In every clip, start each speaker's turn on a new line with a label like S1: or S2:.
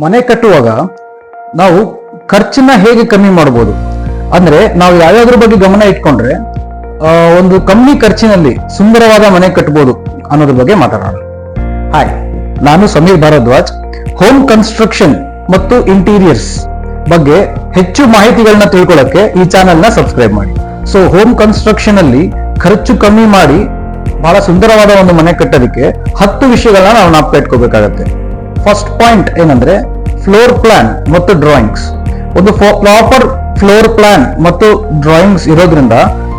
S1: ಮನೆ ಕಟ್ಟುವಾಗ ನಾವು ಖರ್ಚನ್ನ ಹೇಗೆ ಕಮ್ಮಿ ಮಾಡಬಹುದು ಅಂದ್ರೆ ನಾವು ಯಾವ್ಯಾವ್ದ್ರ ಬಗ್ಗೆ ಗಮನ ಇಟ್ಕೊಂಡ್ರೆ ಒಂದು ಕಮ್ಮಿ ಖರ್ಚಿನಲ್ಲಿ ಸುಂದರವಾದ ಮನೆ ಕಟ್ಟಬಹುದು ಅನ್ನೋದ್ರ ಬಗ್ಗೆ ಮಾತಾಡೋಣ. ಹಾಯ್, ನಾನು ಸಮೀರ್ ಭಾರದ್ವಾಜ್. ಹೋಮ್ ಕನ್ಸ್ಟ್ರಕ್ಷನ್ ಮತ್ತು ಇಂಟೀರಿಯರ್ಸ್ ಬಗ್ಗೆ ಹೆಚ್ಚು ಮಾಹಿತಿಗಳನ್ನ ತಿಳ್ಕೊಳ್ಳಕ್ಕೆ ಈ ಚಾನೆಲ್ ನ ಸಬ್ಸ್ಕ್ರೈಬ್ ಮಾಡಿ. ಸೊ ಹೋಮ್ ಕನ್ಸ್ಟ್ರಕ್ಷನ್ ಅಲ್ಲಿ ಖರ್ಚು ಕಮ್ಮಿ ಮಾಡಿ ಬಹಳ ಸುಂದರವಾದ ಒಂದು ಮನೆ ಕಟ್ಟೋದಕ್ಕೆ 10 ವಿಷಯಗಳನ್ನ ನಾವು ಜ್ಞಾಪಕ ಇಟ್ಕೋಬೇಕಾಗತ್ತೆ. ಫಸ್ಟ್ ಪಾಯಿಂಟ್ ಏನಂದ್ರೆ ಫ್ಲೋರ್ ಪ್ಲಾನ್ ಮತ್ತು ಡ್ರಾಯಿಂಗ್ಸ್. ಒಂದು ಪ್ರಾಪರ್ ಫ್ಲೋರ್ ಪ್ಲಾನ್ ಮತ್ತು ಡ್ರಾಯಿಂಗ್ಸ್ ಇರೋದ್ರಿಂದ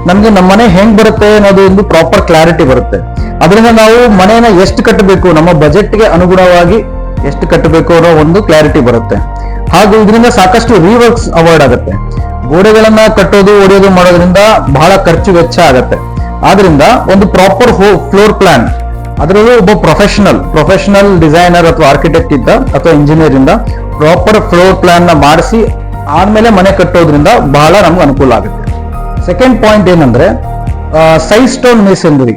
S1: ನಮ್ಗೆ ನಮ್ಮ ಮನೆ ಹೆಂಗ್ ಬರುತ್ತೆ ಅನ್ನೋದು ಒಂದು ಪ್ರಾಪರ್ ಕ್ಲಾರಿಟಿ ಬರುತ್ತೆ. ಅದರಿಂದ ನಾವು ಮನೆಯನ್ನ ಎಷ್ಟು ಕಟ್ಟಬೇಕು, ನಮ್ಮ ಬಜೆಟ್ಗೆ ಅನುಗುಣವಾಗಿ ಎಷ್ಟು ಕಟ್ಟಬೇಕು ಅನ್ನೋ ಒಂದು ಕ್ಲಾರಿಟಿ ಬರುತ್ತೆ. ಹಾಗೂ ಇದರಿಂದ ಸಾಕಷ್ಟು ರೀವರ್ಕ್ಸ್ ಅವಾಯ್ಡ್ ಆಗುತ್ತೆ. ಗೋಡೆಗಳನ್ನ ಕಟ್ಟೋದು ಒಡೆಯೋದು ಮಾಡೋದ್ರಿಂದ ಬಹಳ ಖರ್ಚು ವೆಚ್ಚ ಆಗತ್ತೆ. ಆದ್ರಿಂದ ಒಂದು ಪ್ರಾಪರ್ ಫ್ಲೋರ್ ಪ್ಲಾನ್, ಅದರಲ್ಲೂ ಒಬ್ಬ ಪ್ರೊಫೆಷನಲ್ ಡಿಸೈನರ್ ಅಥವಾ ಆರ್ಕಿಟೆಕ್ಟ್ ಇದ್ದ ಅಥವಾ ಇಂಜಿನಿಯರ್ ಇಂದ ಪ್ರಾಪರ್ ಫ್ಲೋರ್ ಪ್ಲಾನ್ ನ ಮಾಡಿಸಿ ಆದ್ಮೇಲೆ ಮನೆ ಕಟ್ಟೋದ್ರಿಂದ ಬಹಳ ನಮ್ಗೆ ಅನುಕೂಲ ಆಗುತ್ತೆ. ಸೆಕೆಂಡ್ ಪಾಯಿಂಟ್ ಏನಂದ್ರೆ ಸೈಡ್ ಸ್ಟೋನ್ ಮೇಸನರಿ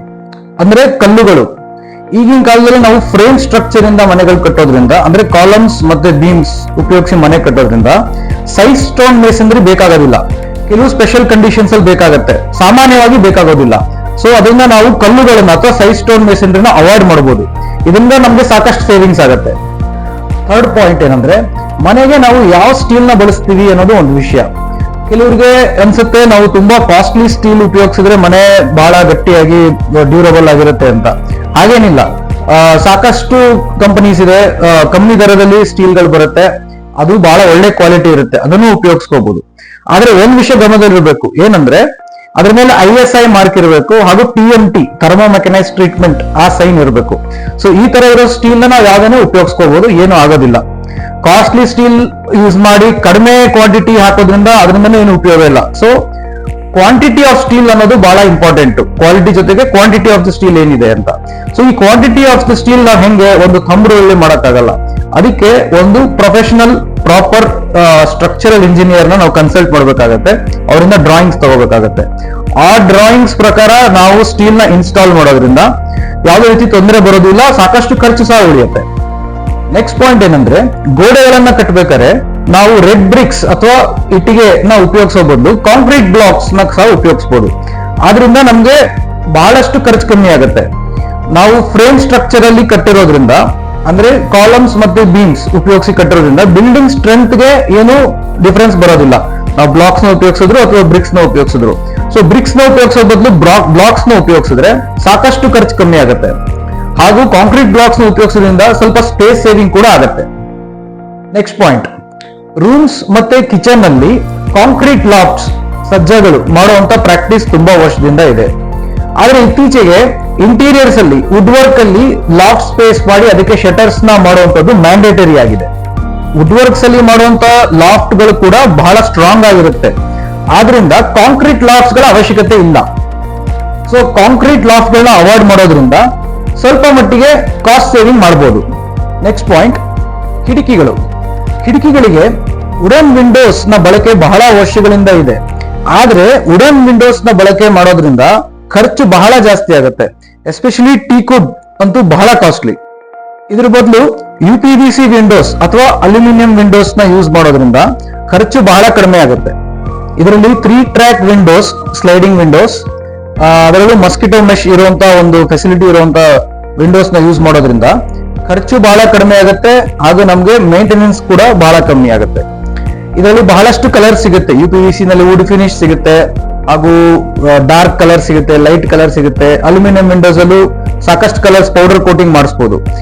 S1: ಅಂದ್ರೆ ಕಲ್ಲುಗಳು. ಈಗಿನ ಕಾಲದಲ್ಲಿ ನಾವು ಫ್ರೇಮ್ ಸ್ಟ್ರಕ್ಚರ್ ಇಂದ ಮನೆಗಳು ಕಟ್ಟೋದ್ರಿಂದ ಅಂದ್ರೆ ಕಾಲಮ್ಸ್ ಮತ್ತೆ ಬೀಮ್ಸ್ ಉಪಯೋಗಿಸಿ ಮನೆ ಕಟ್ಟೋದ್ರಿಂದ ಸೈಡ್ ಸ್ಟೋನ್ ಮೇಸನರಿ ಬೇಕಾಗೋದಿಲ್ಲ. ಕೆಲವು ಸ್ಪೆಷಲ್ ಕಂಡೀಷನ್ಸ್ ಅಲ್ಲಿ ಬೇಕಾಗತ್ತೆ, ಸಾಮಾನ್ಯವಾಗಿ ಬೇಕಾಗೋದಿಲ್ಲ. ಸೊ ಅದರಿಂದ ನಾವು ಕಲ್ಲುಗಳನ್ನ ಅಥವಾ ಸೈಡ್ ಸ್ಟೋನ್ ಮೇಸನರಿನ ಅವಾಯ್ಡ್ ಮಾಡಬಹುದು. ಇದರಿಂದ ನಮ್ಗೆ ಸಾಕಷ್ಟು ಸೇವಿಂಗ್ಸ್ ಆಗುತ್ತೆ. ಥರ್ಡ್ ಪಾಯಿಂಟ್ ಏನಂದ್ರೆ ಮನೆಗೆ ನಾವು ಯಾವ ಸ್ಟೀಲ್ ನ ಬಳಸ್ತೀವಿ ಅನ್ನೋದು ಒಂದು ವಿಷಯ. ಕೆಲವರಿಗೆ ಅನ್ಸುತ್ತೆ ನಾವು ತುಂಬಾ ಕಾಸ್ಟ್ಲಿ ಸ್ಟೀಲ್ ಉಪಯೋಗಿಸಿದ್ರೆ ಮನೆ ಬಹಳ ಗಟ್ಟಿಯಾಗಿ ಡ್ಯೂರಬಲ್ ಆಗಿರುತ್ತೆ ಅಂತ. ಹಾಗೇನಿಲ್ಲ, ಸಾಕಷ್ಟು ಕಂಪನೀಸ್ ಇದೆ, ಕಮ್ಮಿ ದರದಲ್ಲಿ ಸ್ಟೀಲ್ಗಳು ಬರುತ್ತೆ, ಅದು ಬಹಳ ಒಳ್ಳೆ ಕ್ವಾಲಿಟಿ ಇರುತ್ತೆ, ಅದನ್ನು ಉಪಯೋಗಿಸ್ಕೋಬಹುದು. ಆದ್ರೆ ಒಂದ್ ವಿಷಯ ಗಮನದಲ್ಲಿರ್ಬೇಕು, ಏನಂದ್ರೆ ಅದ್ರ ಮೇಲೆ ISI ಮಾರ್ಕ್ ಇರಬೇಕು ಹಾಗೂ TMT ಥರ್ಮೋ ಮೆಕನೈಸ್ ಟ್ರೀಟ್ಮೆಂಟ್ ಆ ಸೈನ್ ಇರಬೇಕು. ಸೊ ಈ ತರ ಇರೋ ಸ್ಟೀಲ್ ನ ನಾವು ಯಾವ್ದನ್ನೇ ಉಪಯೋಗಿಸ್ಕೋಬಹುದು, ಏನು ಆಗೋದಿಲ್ಲ. ಕಾಸ್ಟ್ಲಿ ಸ್ಟೀಲ್ ಯೂಸ್ ಮಾಡಿ ಕಡಿಮೆ ಕ್ವಾಂಟಿಟಿ ಹಾಕೋದ್ರಿಂದ ಅದರಿಂದ ಏನು ಉಪಯೋಗ ಇಲ್ಲ. ಸೊ ಕ್ವಾಂಟಿಟಿ ಆಫ್ ಸ್ಟೀಲ್ ಅನ್ನೋದು ಬಹಳ ಇಂಪಾರ್ಟೆಂಟ್, ಕ್ವಾಲಿಟಿ ಜೊತೆಗೆ ಕ್ವಾಂಟಿಟಿ ಆಫ್ ದ ಸ್ಟೀಲ್ ಏನಿದೆ ಅಂತ. ಸೊ ಈ ಕ್ವಾಂಟಿಟಿ ಆಫ್ ದ ಸ್ಟೀಲ್ ನಾವು ಹೆಂಗೆ ಒಂದು ಥಂಬ್ರಲ್ಲಿ ಮಾಡಕ್ಕಾಗಲ್ಲ. ಅದಕ್ಕೆ ಒಂದು ಪ್ರೊಫೆಷನಲ್ ಪ್ರಾಪರ್ ಸ್ಟ್ರಕ್ಚರಲ್ ಇಂಜಿನಿಯರ್ ನ ನಾವು ಕನ್ಸಲ್ಟ್ ಮಾಡ್ಬೇಕಾಗತ್ತೆ, ಅವರಿಂದ ಡ್ರಾಯಿಂಗ್ಸ್ ತಗೋಬೇಕಾಗತ್ತೆ. ಆ ಡ್ರಾಯಿಂಗ್ಸ್ ಪ್ರಕಾರ ನಾವು ಸ್ಟೀಲ್ ನ ಇನ್ಸ್ಟಾಲ್ ಮಾಡೋದ್ರಿಂದ ಯಾವುದೇ ರೀತಿ ತೊಂದರೆ ಬರೋದಿಲ್ಲ, ಸಾಕಷ್ಟು ಖರ್ಚು ಸಹ ಉಳಿಯುತ್ತೆ. ನೆಕ್ಸ್ಟ್ ಪಾಯಿಂಟ್ ಏನಂದ್ರೆ ಗೋಡೆಗಳನ್ನ ಕಟ್ಟಬೇಕಾದ್ರೆ ನಾವು ರೆಡ್ ಬ್ರಿಕ್ಸ್ ಅಥವಾ ಇಟ್ಟಿಗೆ ನ ಉಪಯೋಗಿಸೋ ಬದಲು ಕಾಂಕ್ರೀಟ್ ಬ್ಲಾಕ್ಸ್ ನ ಸಹ ಉಪಯೋಗಿಸಬಹುದು. ಆದ್ರಿಂದ ನಮ್ಗೆ ಬಹಳಷ್ಟು ಖರ್ಚು ಕಮ್ಮಿ ಆಗುತ್ತೆ. ನಾವು ಫ್ರೇಮ್ ಸ್ಟ್ರಕ್ಚರ್ ಅಲ್ಲಿ ಕಟ್ಟಿರೋದ್ರಿಂದ ಅಂದ್ರೆ ಕಾಲಮ್ಸ್ ಮತ್ತು ಬೀಮ್ಸ್ ಉಪಯೋಗಿಸಿ ಕಟ್ಟಿರೋದ್ರಿಂದ ಬಿಲ್ಡಿಂಗ್ ಸ್ಟ್ರೆಂತ್ ಗೆ ಏನು ಡಿಫರೆನ್ಸ್ ಬರೋದಿಲ್ಲ. ನಾವು ಬ್ಲಾಕ್ಸ್ ನ ಉಪಯೋಗಿಸಿದ್ರು ಅಥವಾ ಬ್ರಿಕ್ಸ್ ನ ಉಪಯೋಗಿಸಿದ್ರು. ಸೊ ಬ್ರಿಕ್ಸ್ ನ ಉಪಯೋಗಿಸೋ ಬದಲು ಬ್ಲಾಕ್ಸ್ ನ ಉಪಯೋಗಿಸಿದ್ರೆ ಸಾಕಷ್ಟು ಖರ್ಚು ಕಮ್ಮಿ ಆಗುತ್ತೆ. ಹಾಗೂ ಕಾಂಕ್ರೀಟ್ ಬ್ಲಾಕ್ಸ್ ನ ಉಪಯೋಗಿಸೋದ್ರಿಂದ ಸ್ವಲ್ಪ ಸ್ಪೇಸ್ ಸೇವಿಂಗ್ ಕೂಡ ಆಗುತ್ತೆ. ನೆಕ್ಸ್ಟ್ ಪಾಯಿಂಟ್, ರೂಮ್ಸ್ ಮತ್ತೆ ಕಿಚನ್ ಅಲ್ಲಿ ಕಾಂಕ್ರೀಟ್ ಲಾಫ್ಟ್ಸ್ ಸಜ್ಜಗಳು ಮಾಡುವಂತ ಪ್ರಾಕ್ಟೀಸ್ ತುಂಬಾ ವರ್ಷದಿಂದ ಇದೆ. ಆದ್ರೆ ಇತ್ತೀಚೆಗೆ ಇಂಟೀರಿಯರ್ಸ್ ಅಲ್ಲಿ ವುಡ್ ವರ್ಕ್ ಅಲ್ಲಿ ಲಾಫ್ಟ್ ಸ್ಪೇಸ್ ಮಾಡಿ ಅದಕ್ಕೆ ಶಟರ್ಸ್ ನ ಮಾಡುವಂತದ್ದು ಮ್ಯಾಂಡೇಟರಿ ಆಗಿದೆ. ವುಡ್ ವರ್ಕ್ಸ್ ಅಲ್ಲಿ ಮಾಡುವಂತ ಲಾಫ್ಟ್ ಗಳು ಕೂಡ ಬಹಳ ಸ್ಟ್ರಾಂಗ್ ಆಗಿರುತ್ತೆ. ಆದ್ರಿಂದ ಕಾಂಕ್ರೀಟ್ ಲಾಫ್ಟ್ಸ್ ಗಳ ಅವಶ್ಯಕತೆ ಇಲ್ಲ. ಸೊ ಕಾಂಕ್ರೀಟ್ ಲಾಫ್ಟ್ ಗಳನ್ನ ಅವಾಯ್ಡ್ ಮಾಡೋದ್ರಿಂದ ಸ್ವಲ್ಪ ಮಟ್ಟಿಗೆ ಕಾಸ್ಟ್ ಸೇವಿಂಗ್ ಮಾಡಬಹುದು. ನೆಕ್ಸ್ಟ್ ಪಾಯಿಂಟ್, ಕಿಟಕಿಗಳಿಗೆ ವುಡನ್ ವಿಂಡೋಸ್ ನ ಬಳಕೆ ಬಹಳ ವರ್ಷಗಳಿಂದ ಇದೆ. ಆದ್ರೆ ವುಡನ್ ವಿಂಡೋಸ್ ನ ಬಳಕೆ ಮಾಡೋದ್ರಿಂದ ಖರ್ಚು ಬಹಳ ಜಾಸ್ತಿ ಆಗುತ್ತೆ. ಎಸ್ಪೆಷಲಿ ಟೀಕುಡ್ ಅಂತೂ ಬಹಳ ಕಾಸ್ಟ್ಲಿ. ಇದ್ರ ಬದಲು UPVC ವಿಂಡೋಸ್ ಅಥವಾ ಅಲ್ಯೂಮಿನಿಯಂ ವಿಂಡೋಸ್ ನ ಯೂಸ್ ಮಾಡೋದ್ರಿಂದ ಖರ್ಚು ಬಹಳ ಕಡಿಮೆ ಆಗುತ್ತೆ. ಇದರಲ್ಲಿ 3 ಟ್ರ್ಯಾಕ್ ವಿಂಡೋಸ್, ಸ್ಲೈಡಿಂಗ್ ವಿಂಡೋಸ್, ಅದರಲ್ಲೂ ಮಸ್ಕಿಟೋ ಮೆಶ್ ಇರುವಂತ ಒಂದು ಫೆಸಿಲಿಟಿ ಇರುವಂತ ವಿಂಡೋಸ್ ನ ಯೂಸ್ ಮಾಡೋದ್ರಿಂದ ಖರ್ಚು ಬಹಳ ಕಡಿಮೆ ಆಗುತ್ತೆ ಹಾಗೂ ನಮ್ಗೆ ಮೇಂಟೆನೆನ್ಸ್ ಕೂಡ ಬಹಳ ಕಮ್ಮಿ ಆಗುತ್ತೆ. ಇದರಲ್ಲಿ ಬಹಳಷ್ಟು ಕಲರ್ ಸಿಗುತ್ತೆ. UPVC ನಲ್ಲಿ ವುಡ್ ಫಿನಿಶ್ ಸಿಗುತ್ತೆ, ಹಾಗೂ ಡಾರ್ಕ್ ಕಲರ್ ಸಿಗುತ್ತೆ, ಲೈಟ್ ಕಲರ್ ಸಿಗುತ್ತೆ. ಅಲ್ಯೂಮಿನಿಯಂ ವಿಂಡೋಸ್ ಅಲ್ಲೂ ಸಾಕಷ್ಟು ಕಲರ್ಸ್ ಪೌಡರ್ ಕೋಟಿಂಗ್ ಮಾಡಿಸಬಹುದು.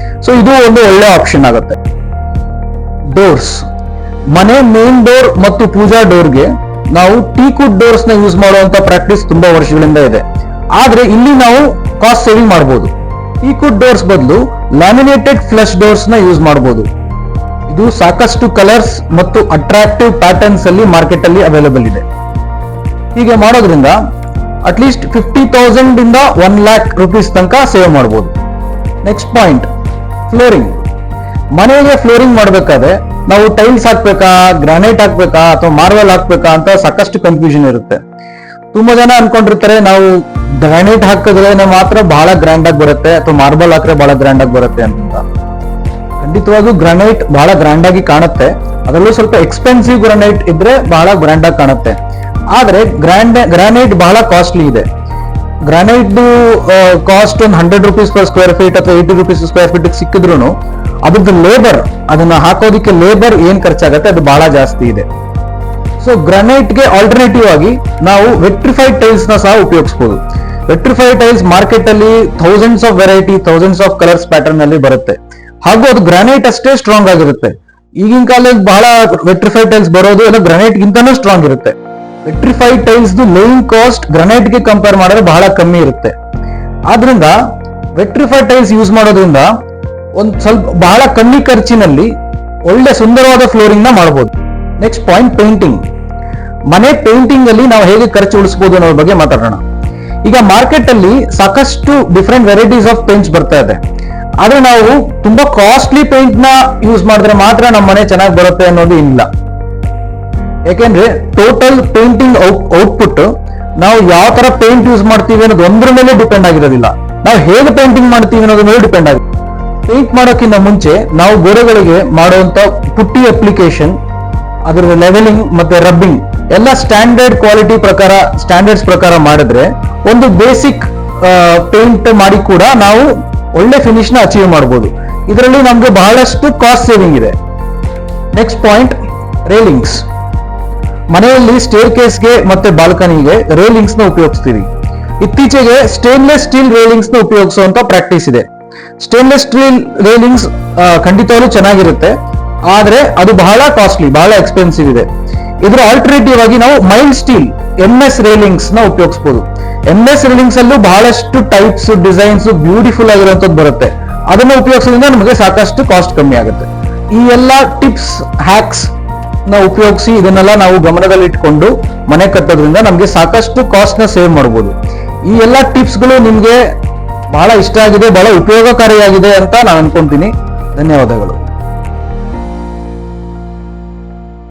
S1: ಸೊ ಇದು ಒಂದು ಒಳ್ಳೆ ಆಪ್ಷನ್ ಆಗುತ್ತೆ. ಡೋರ್ಸ್, ಮನೆ ಮೇನ್ ಡೋರ್ ಮತ್ತು ಪೂಜಾ ಡೋರ್ಗೆ ನಾವು ಟೀಕುಡ್ ಡೋರ್ಸ್ ನ ಯೂಸ್ ಮಾಡುವಂತ ಪ್ರಾಕ್ಟೀಸ್ ತುಂಬಾ ವರ್ಷಗಳಿಂದ ಇದೆ. ಆದ್ರೆ ಇಲ್ಲಿ ನಾವು ಕಾಸ್ಟ್ ಸೇವಿಂಗ್ ಮಾಡಬಹುದು. ಟೀಕುಡ್ ಡೋರ್ಸ್ ಬದಲು ಲ್ಯಾಮಿನೇಟೆಡ್ ಫ್ಲಶ್ ಡೋರ್ಸ್ ನ ಯೂಸ್ ಮಾಡಬಹುದು. ಇದು ಸಾಕಷ್ಟು ಕಲರ್ಸ್ ಮತ್ತು ಅಟ್ರಾಕ್ಟಿವ್ ಪ್ಯಾಟರ್ನ್ಸ್ ಅಲ್ಲಿ ಮಾರ್ಕೆಟ್ ಅಲ್ಲಿ ಅವೈಲೇಬಲ್ ಇದೆ. ಹೀಗೆ ಮಾಡೋದ್ರಿಂದ ಅಟ್ಲೀಸ್ಟ್ 50,000 ಇಂದ 1 lakh rupees ತನಕ ಸೇವ್ ಮಾಡಬಹುದು. Next point, flooring. ಮನೆಗೆ ಫ್ಲೋರಿಂಗ್ ಮಾಡಬೇಕಾದ್ರೆ ನಾವು ಟೈಲ್ಸ್ ಹಾಕ್ಬೇಕಾ, ಗ್ರಾನೈಟ್ ಹಾಕ್ಬೇಕಾ ಅಥವಾ ಮಾರ್ಬಲ್ ಹಾಕ್ಬೇಕಾ ಅಂತ ಸಾಕಷ್ಟು ಕನ್ಫ್ಯೂಷನ್ ಇರುತ್ತೆ. ತುಂಬಾ ಜನ ಅನ್ಕೊಂಡಿರ್ತಾರೆ ನಾವು ಗ್ರಾನೈಟ್ ಹಾಕಿದ್ರೆ ಮಾತ್ರ ಬಹಳ ಗ್ರ್ಯಾಂಡ್ ಆಗಿ ಬರುತ್ತೆ ಅಥವಾ ಮಾರ್ಬಲ್ ಹಾಕಿದ್ರೆ ಬಹಳ ಗ್ರ್ಯಾಂಡ್ ಆಗಿ ಬರುತ್ತೆ ಅಂತ. ಖಂಡಿತವಾಗೂ ಗ್ರಾನೈಟ್ ಬಹಳ ಗ್ರ್ಯಾಂಡ್ ಆಗಿ ಕಾಣುತ್ತೆ, ಅದರಲ್ಲೂ ಸ್ವಲ್ಪ ಎಕ್ಸ್ಪೆನ್ಸಿವ್ ಗ್ರಾನೈಟ್ ಇದ್ರೆ ಬಹಳ ಗ್ರ್ಯಾಂಡ್ ಆಗಿ ಕಾಣುತ್ತೆ. ಆದ್ರೆ ಗ್ರಾನೈಟ್ ಬಹಳ ಕಾಸ್ಟ್ಲಿ ಇದೆ. ಗ್ರಾನೈಟ್ ಕಾಸ್ಟ್ ಒಂದು 100 rupees per square feet ಅಥವಾ 80 rupees per square feet ಸಿಕ್ಕಿದ್ರು ಅದ್ರದ್ದು ಲೇಬರ್, ಅದನ್ನ ಹಾಕೋದಿಕ್ಕೆ ಲೇಬರ್ ಏನ್ ಖರ್ಚಾಗತ್ತೆ ಅದು ಬಹಳ ಜಾಸ್ತಿ ಇದೆ. ಸೊ ಗ್ರಾನೈಟ್ಗೆ ಆಲ್ಟರ್ನೇಟಿವ್ ಆಗಿ ನಾವು ವೆಟ್ರಿಫೈಡ್ ಟೈಲ್ಸ್ ನ ಸಹ ಉಪಯೋಗಿಸಬಹುದು. ವೆಟ್ರಿಫೈಡ್ ಟೈಲ್ಸ್ ಮಾರ್ಕೆಟ್ ಅಲ್ಲಿ thousands of variety, thousands of colours pattern ಅಲ್ಲಿ ಬರುತ್ತೆ. ಹಾಗೂ ಅದು ಗ್ರಾನೈಟ್ ಅಷ್ಟೇ ಸ್ಟ್ರಾಂಗ್ ಆಗಿರುತ್ತೆ. ಈಗಿನ ಕಾಲದಲ್ಲಿ ಬಹಳ ವೆಟ್ರಿಫೈಡ್ ಟೈಲ್ಸ್ ಬರೋದು ಎಲ್ಲ ಗ್ರಾನೈಟ್ ಗಿಂತನೂ ಸ್ಟ್ರಾಂಗ್ ಇರುತ್ತೆ. Vitrified tiles laying cost granite ಗೆ ಕಂಪೇರ್ ಮಾಡಿದ್ರೆ ಬಹಳ ಕಮ್ಮಿ ಇರುತ್ತೆ. ಆದ್ರಿಂದ ವೆಟ್ರಿಫೈಡ್ ಟೈಲ್ಸ್ ಯೂಸ್ ಮಾಡೋದ್ರಿಂದ ಒಂದ್ ಸ್ವಲ್ಪ ಬಹಳ ಕಮ್ಮಿ ಖರ್ಚಿನಲ್ಲಿ ಒಳ್ಳೆ ಸುಂದರವಾದ ಫ್ಲೋರಿಂಗ್ ನ ಮಾಡಬಹುದು. Next point, painting. ಮನೆ ಪೇಂಟಿಂಗ್ ಅಲ್ಲಿ ನಾವು ಹೇಗೆ ಖರ್ಚು ಉಳಿಸಬಹುದು ಅನ್ನೋದ್ರ ಬಗ್ಗೆ ಮಾತಾಡೋಣ. ಈಗ ಮಾರ್ಕೆಟ್ ಅಲ್ಲಿ ಸಾಕಷ್ಟು ಡಿಫರೆಂಟ್ ವೆರೈಟೀಸ್ ಆಫ್ ಪೇಂಟ್ಸ್ ಬರ್ತಾ ಇದೆ. ಆದ್ರೆ ನಾವು ತುಂಬಾ ಕಾಸ್ಟ್ಲಿ ಪೇಂಟ್ ನ ಯೂಸ್ ಮಾಡಿದ್ರೆ ಮಾತ್ರ ನಮ್ಮ ಮನೆ ಚೆನ್ನಾಗಿ ಬರುತ್ತೆ ಅನ್ನೋದು ಇಲ್ಲ. ಯಾಕೆಂದ್ರೆ ಟೋಟಲ್ ಪೇಂಟಿಂಗ್ ಔಟ್ಪುಟ್ ನಾವು ಯಾವ ತರ ಪೇಂಟ್ ಯೂಸ್ ಮಾಡ್ತೀವಿ ಅನ್ನೋದು ಒಂದ್ರ ಮೇಲೆ ಡಿಪೆಂಡ್ ಆಗಿರೋದಿಲ್ಲ, ನಾವು ಹೇಗೆ ಪೇಂಟಿಂಗ್ ಮಾಡ್ತೀವಿ ಅನ್ನೋದ್ರ ಮೇಲೆ ಡಿಪೆಂಡ್ ಆಗುತ್ತೆ. ಪೇಂಟ್ ಮಾಡೋಕ್ಕಿಂತ ಮುಂಚೆ ನಾವು ಗೋಡೆಗಳಿಗೆ ಮಾಡುವಂತ ಪುಟ್ಟಿ ಅಪ್ಲಿಕೇಶನ್, ಅದರ ಲೆವೆಲಿಂಗ್ ಮತ್ತೆ ರಬ್ಬಿಂಗ್ ಎಲ್ಲ ಸ್ಟ್ಯಾಂಡರ್ಡ್ ಕ್ವಾಲಿಟಿ ಪ್ರಕಾರ, ಸ್ಟ್ಯಾಂಡರ್ಡ್ಸ್ ಪ್ರಕಾರ ಮಾಡಿದ್ರೆ ಒಂದು ಬೇಸಿಕ್ ಪೇಂಟ್ ಮಾಡಿ ಕೂಡ ನಾವು ಒಳ್ಳೆ ಫಿನಿಶ್ ನ ಅಚೀವ್ ಮಾಡಬಹುದು. ಇದರಲ್ಲಿ ನಮ್ಗೆ ಬಹಳಷ್ಟು ಕಾಸ್ಟ್ ಸೇವಿಂಗ್ ಇದೆ. Next point, railings. ಮನೆಯಲ್ಲಿ ಸ್ಟೇರ್ ಕೇಸ್ಗೆ ಮತ್ತೆ ಬಾಲ್ಕನಿಗೆ ರೇಲಿಂಗ್ಸ್ ನ ಉಪಯೋಗಿಸ್ತೀವಿ. ಇತ್ತೀಚೆಗೆ ಸ್ಟೇನ್ಲೆಸ್ ಸ್ಟೀಲ್ ರೇಲಿಂಗ್ಸ್ ನ ಉಪಯೋಗಿಸುವಂತ ಪ್ರಾಕ್ಟೀಸ್ ಇದೆ. ಸ್ಟೇನ್ಲೆಸ್ ಸ್ಟೀಲ್ ರೇಲಿಂಗ್ಸ್ ಖಂಡಿತವಾಗ್ಲೂ ಚೆನ್ನಾಗಿರುತ್ತೆ, ಆದ್ರೆ ಅದು ಬಹಳ ಕಾಸ್ಟ್ಲಿ, ಬಹಳ ಎಕ್ಸ್ಪೆನ್ಸಿವ್ ಇದೆ. ಇದರ ಆಲ್ಟರ್ನೇಟಿವ್ ಆಗಿ ನಾವು ಮೈಲ್ಡ್ ಸ್ಟೀಲ್ MS ರೇಲಿಂಗ್ಸ್ ನ ಉಪಯೋಗಿಸಬಹುದು. MS ರೇಲಿಂಗ್ಸ್ ಅಲ್ಲೂ ಬಹಳಷ್ಟು ಟೈಪ್ಸ್, ಡಿಸೈನ್ಸ್ ಬ್ಯೂಟಿಫುಲ್ ಆಗಿರುವಂತದ್ದು ಬರುತ್ತೆ. ಅದನ್ನ ಉಪಯೋಗಿಸೋದ್ರಿಂದ ನಮಗೆ ಸಾಕಷ್ಟು ಕಾಸ್ಟ್ ಕಮ್ಮಿ ಆಗುತ್ತೆ. ಈ ಎಲ್ಲ ಟಿಪ್ಸ್, ಹ್ಯಾಕ್ಸ್ ನ ಉಪಯೋಗಿಸಿ ಇದನ್ನೆಲ್ಲ ನಾವು ಗಮನದಲ್ಲಿ ಇಟ್ಕೊಂಡು ಮನೆ ಕಟ್ಟೋದ್ರಿಂದ ನಮ್ಗೆ ಸಾಕಷ್ಟು ಕಾಸ್ಟ್ ನ ಸೇವ್ ಮಾಡಬಹುದು. ಈ ಎಲ್ಲ ಟಿಪ್ಸ್ ಗಳು ನಿಮ್ಗೆ ಬಹಳ ಇಷ್ಟ ಆಗಿದೆ, ಬಹಳ ಉಪಯೋಗಕಾರಿಯಾಗಿದೆ ಅಂತ ನಾನು ಅನ್ಕೊಂತೀನಿ. ಧನ್ಯವಾದಗಳು.